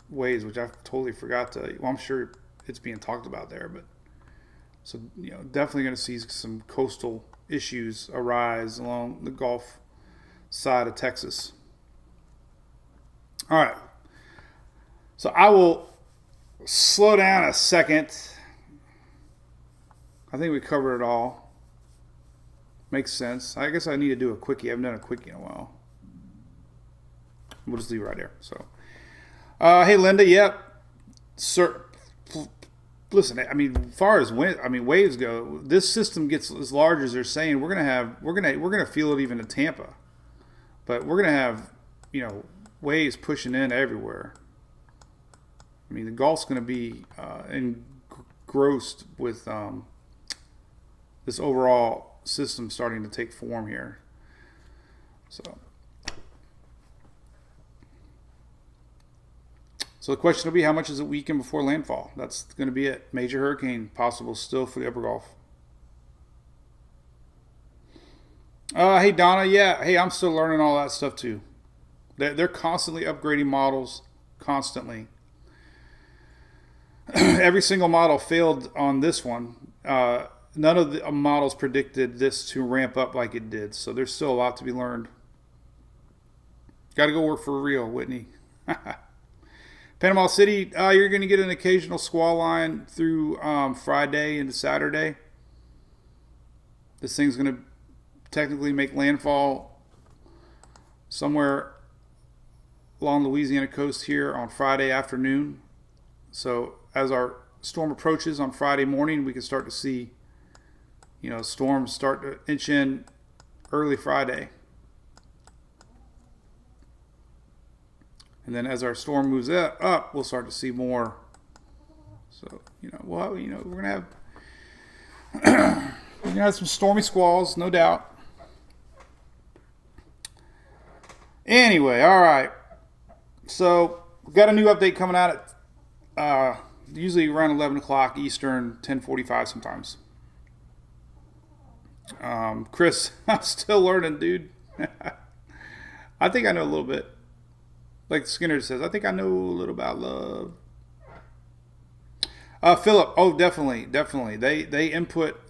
waves, which I totally forgot to. Well, I'm sure it's being talked about there, but so definitely going to see some coastal issues arise along the Gulf side of Texas. All right. So I will slow down a second. I think we covered it all. Makes sense. I guess I need to do a quickie. I haven't done a quickie in a while. We'll just leave it right there. So, hey, Linda. Yep. Sir, listen. I mean, as far as waves go, this system gets as large as they're saying. We're gonna feel it even in Tampa, but we're gonna have waves pushing in everywhere. I mean, the Gulf's gonna be engrossed with this overall system starting to take form here. So the question will be, how much is it weakened before landfall? That's going to be it. Major hurricane possible still for the upper Gulf. Hey, Donna. Yeah. Hey, I'm still learning all that stuff too. They're constantly upgrading models. Constantly. Every single model failed on this one. None of the models predicted this to ramp up like it did. So there's still a lot to be learned. Got to go work for real, Whitney. Panama City, you're going to get an occasional squall line through Friday into Saturday. This thing's going to technically make landfall somewhere along the Louisiana coast here on Friday afternoon. So as our storm approaches on Friday morning, we can start to see, storms start to inch in early Friday. And then as our storm moves up, we'll start to see more. So, we're going to have some stormy squalls, no doubt. Anyway, all right. So, we've got a new update coming out at usually around 11 o'clock Eastern, 10:45 sometimes. Chris, I'm still learning, dude. I think I know a little bit. Like Skinner says, I think I know a little about love. Philip, oh, definitely. They input,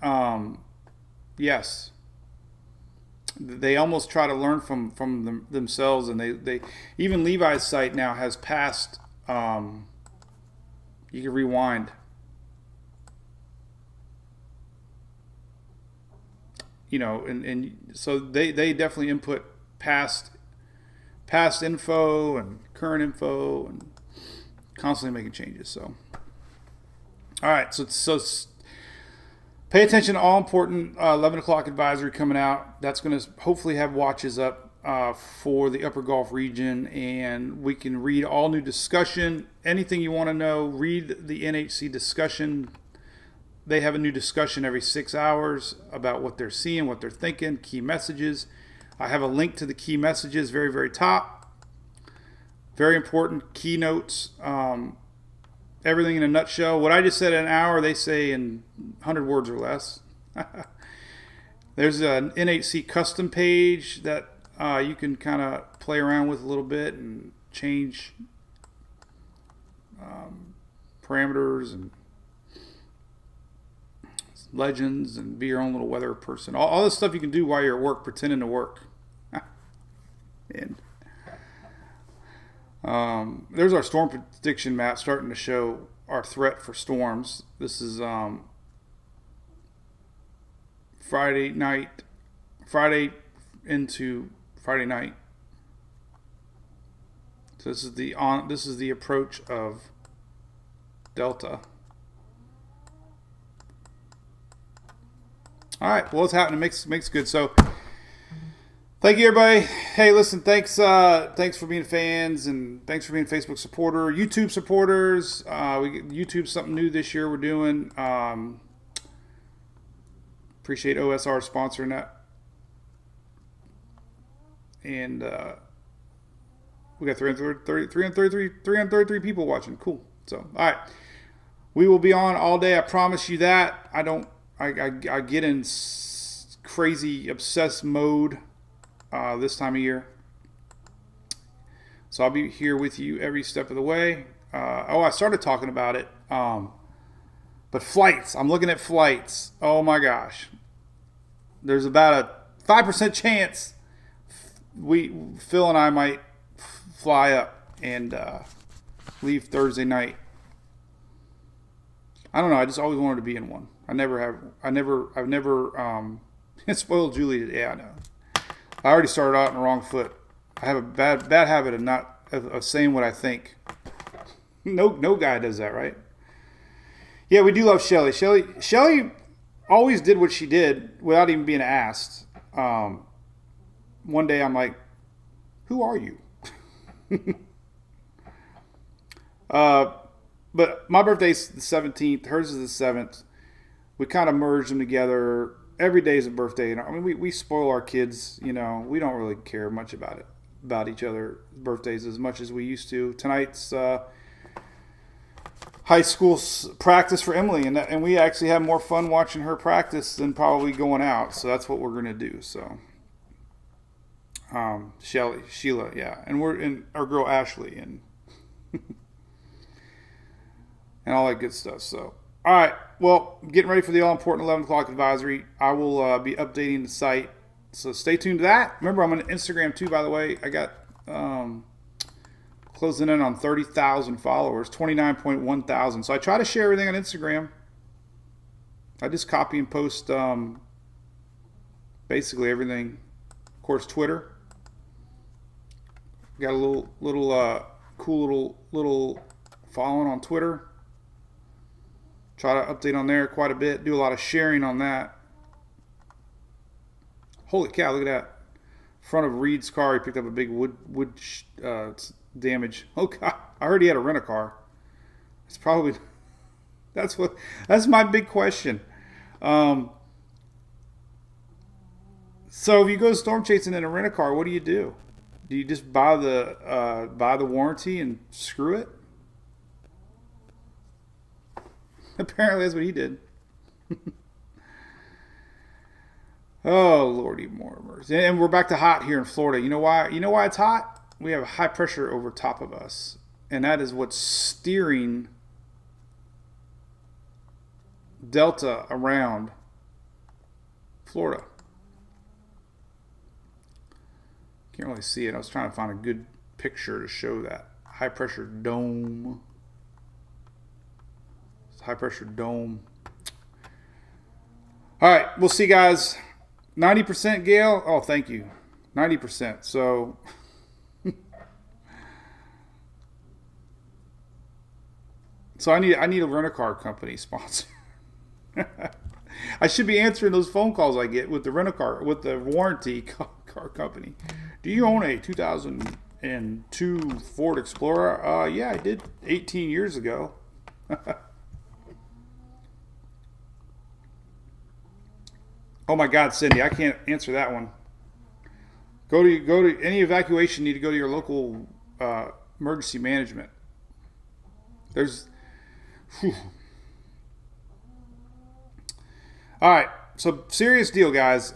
yes. They almost try to learn from themselves, and they even Levi's site now has past. You can rewind. And so they definitely input past info and current info and constantly making changes. So, all right. So pay attention to all important 11 o'clock advisory coming out. That's going to hopefully have watches up for the Upper Gulf region, and we can read all new discussion. Anything you want to know, read the NHC discussion. They have a new discussion every 6 hours about what they're seeing, what they're thinking, key messages. I have a link to the key messages, very, very top. Very important keynotes. Everything in a nutshell. What I just said in an hour, they say in 100 words or less. There's an NHC custom page that you can kind of play around with a little bit and change parameters and legends and be your own little weather person. All this stuff you can do while you're at work, pretending to work. And there's our storm prediction map starting to show our threat for storms. This is Friday into Friday night. So this is the approach of Delta. All right, well, it's happening. Makes good. So, thank you, everybody. Hey, listen, thanks for being fans, and thanks for being Facebook supporter, YouTube supporters. YouTube's something new this year we're doing. Appreciate OSR sponsoring that, and we got 333 people watching. Cool. So, all right, we will be on all day. I promise you that. I get in crazy obsessed mode this time of year. So I'll be here with you every step of the way. I started talking about it. But flights. I'm looking at flights. Oh my gosh. There's about a 5% chance Phil and I might fly up and leave Thursday night. I don't know. I just always wanted to be in one. I've never Spoiled Julie. Yeah, I know. I already started out on the wrong foot. I have a bad habit of saying what I think. No guy does that, right? Yeah, we do love Shelly. Shelly always did what she did without even being asked. One day I'm like, who are you? But my birthday's the 17th. Hers is the 7th. We kind of merged them together. Every day is a birthday. I mean, we spoil our kids. You know, we don't really care much about each other's birthdays as much as we used to. Tonight's high school practice for Emily, and we actually have more fun watching her practice than probably going out. So that's what we're gonna do. So, Sheila, yeah, and our girl Ashley, and and all that good stuff. So, all right, well, getting ready for the all-important 11 o'clock advisory. I will be updating the site, so stay tuned to that. Remember, I'm on Instagram too, by the way. I got closing in on 30,000 followers, 29.1 thousand. So I try to share everything on Instagram. I just copy and post basically everything. Of course, Twitter. Got a little cool little following on Twitter. Try to update on there quite a bit. Do a lot of sharing on that. Holy cow, look at that. Front of Reed's car, he picked up a big wood damage. Oh God, I heard he had to rent a car. It's probably, that's my big question. So if you go storm chasing in a rent a car, what do you do? Do you just buy the warranty and screw it? Apparently that's what he did. Oh, Lordy Mormers. And we're back to hot here in Florida. You know why? You know why it's hot? We have high pressure over top of us. And that is what's steering Delta around Florida. Can't really see it. I was trying to find a good picture to show that. High pressure dome. It's a high pressure dome. All right, we'll see, guys. 90% Gale. Oh, thank you. 90%. So I need a rent-a-car company sponsor. I should be answering those phone calls I get with the rent-a-car, with the warranty car company. Do you own a 2002 Ford Explorer? Yeah, I did 18 years ago. Oh my God, Cindy, I can't answer that one. Go to any evacuation. You need to go to your local emergency management. Whew. All right, so serious deal, guys.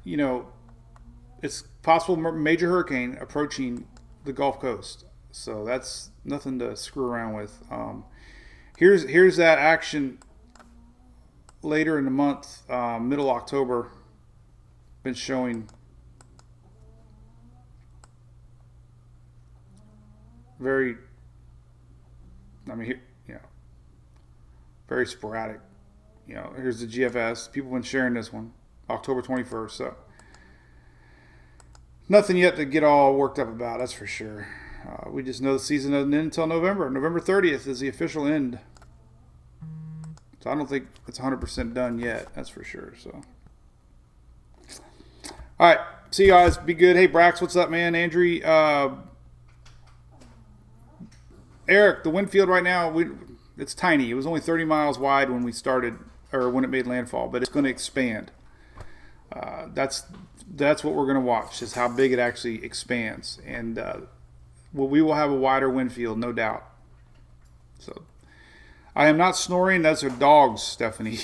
You know, it's possible major hurricane approaching the Gulf Coast, so that's nothing to screw around with. Here's that action later in the month, middle October. Been showing very, very sporadic. You know, here's the GFS. People have been sharing this one, October 21st. So nothing yet to get all worked up about, that's for sure. We just know the season doesn't end until November. November 30th is the official end. So I don't think it's 100% done yet, that's for sure. So, all right, see you guys. Be good. Hey, Brax, what's up, man? Andrew, Eric, the wind field right now, it's tiny. It was only 30 miles wide when we started, or when it made landfall, but it's going to expand. That's what we're going to watch, is how big it actually expands. And we will have a wider wind field, no doubt. So I am not snoring. Those are dogs, Stephanie.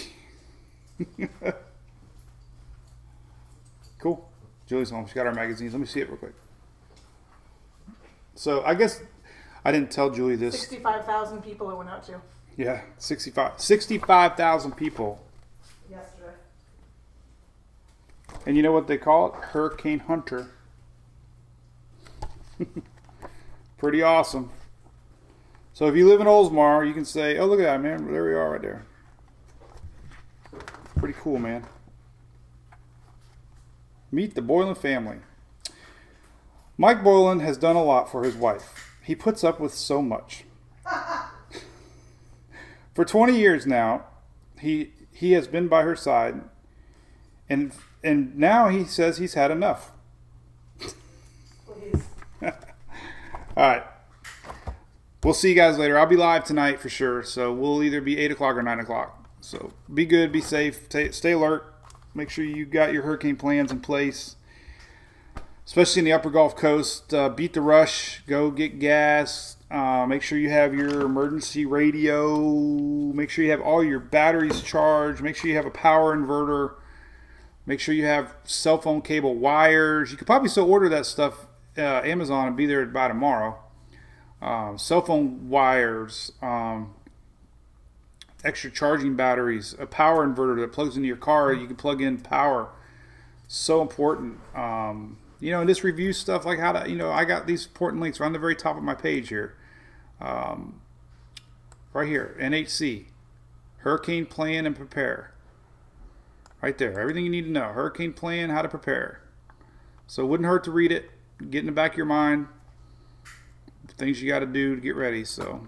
Cool. Julie's home. She got our magazines. Let me see it real quick. So I guess I didn't tell Julie this. 65,000 people it went out to. Yeah, 65,000 people. Yesterday. And you know what they call it? Hurricane Hunter. Pretty awesome. So if you live in Oldsmar, you can say, oh, look at that, man. There we are right there. Pretty cool. cool, man. Meet the Boylan family. Mike Boylan has done a lot for his wife. He puts up with so much. For 20 years now, he has been by her side, and now he says he's had enough. Please. All right. We'll see you guys later. I'll be live tonight for sure, so we'll either be 8 o'clock or 9 o'clock. So be good, be safe, stay alert. Make sure you got your hurricane plans in place, especially in the upper Gulf Coast. Beat the rush. Go get gas. Make sure you have your emergency radio. Make sure you have all your batteries charged. Make sure you have a power inverter. Make sure you have cell phone cable wires. You could probably still order that stuff Amazon and be there by tomorrow. Cell phone wires, extra charging batteries, a power inverter that plugs into your car. You can plug in power. So important. And this review stuff, like how to, I got these important links right on the very top of my page here. Right here, NHC, Hurricane Plan and Prepare. Right there, everything you need to know. Hurricane Plan, how to prepare. So it wouldn't hurt to read it, get in the back of your mind, things you got to do to get ready. So